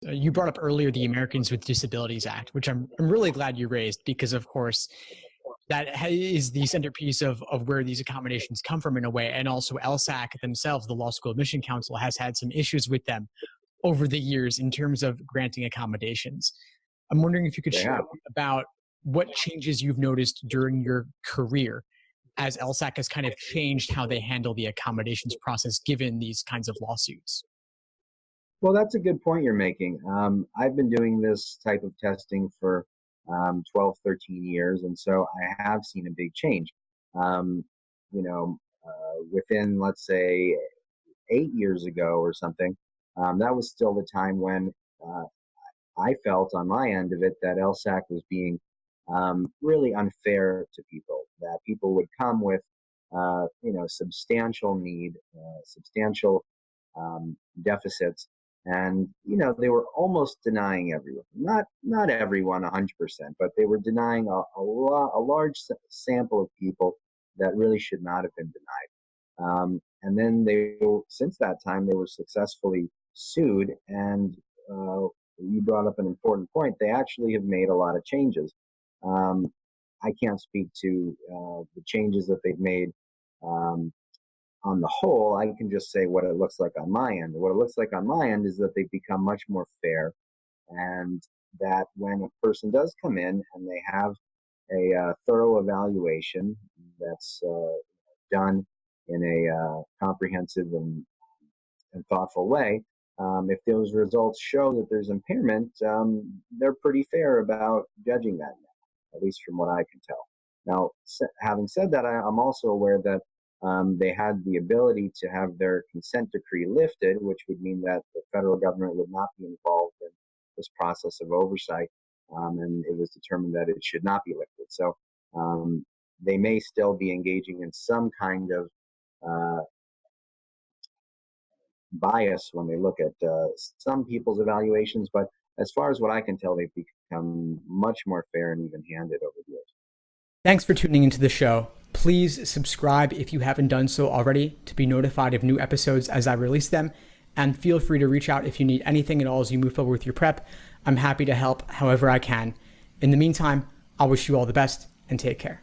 You brought up earlier the Americans with Disabilities Act, which I'm really glad you raised because, of course, is the centerpiece of where these accommodations come from in a way. And also LSAC themselves, the Law School Admission Council, has had some issues with them over the years in terms of granting accommodations. I'm wondering if you could share about what changes you've noticed during your career as LSAC has kind of changed how they handle the accommodations process given these kinds of lawsuits. Well, that's a good point you're making. I've been doing this type of testing for 12, 13 years, and so I have seen a big change. Um, Within, let's say, 8 years ago or something, that was still the time when uh, I felt on my end of it that LSAC was being really unfair to people, that people would come with, substantial need, substantial deficits. And, they were almost denying everyone, not everyone 100%, but they were denying a large sample of people that really should not have been denied. And then since that time, they were successfully sued. And you brought up an important point. They actually have made a lot of changes. Um, I can't speak to the changes that they've made on the whole. I can just say what it looks like on my end. What it looks like on my end is that they've become much more fair, and that when a person does come in and they have a thorough evaluation that's done in a comprehensive and thoughtful way, if those results show that there's impairment, they're pretty fair about judging that now, at least from what I can tell. Now, having said that, I'm also aware that they had the ability to have their consent decree lifted, which would mean that the federal government would not be involved in this process of oversight, and it was determined that it should not be lifted. So they may still be engaging in some kind of bias when they look at some people's evaluations, but as far as what I can tell, they've become much more fair and even-handed over the years. Thanks for tuning into the show. Please subscribe if you haven't done so already to be notified of new episodes as I release them. And feel free to reach out if you need anything at all as you move forward with your prep. I'm happy to help however I can. In the meantime, I'll wish you all the best and take care.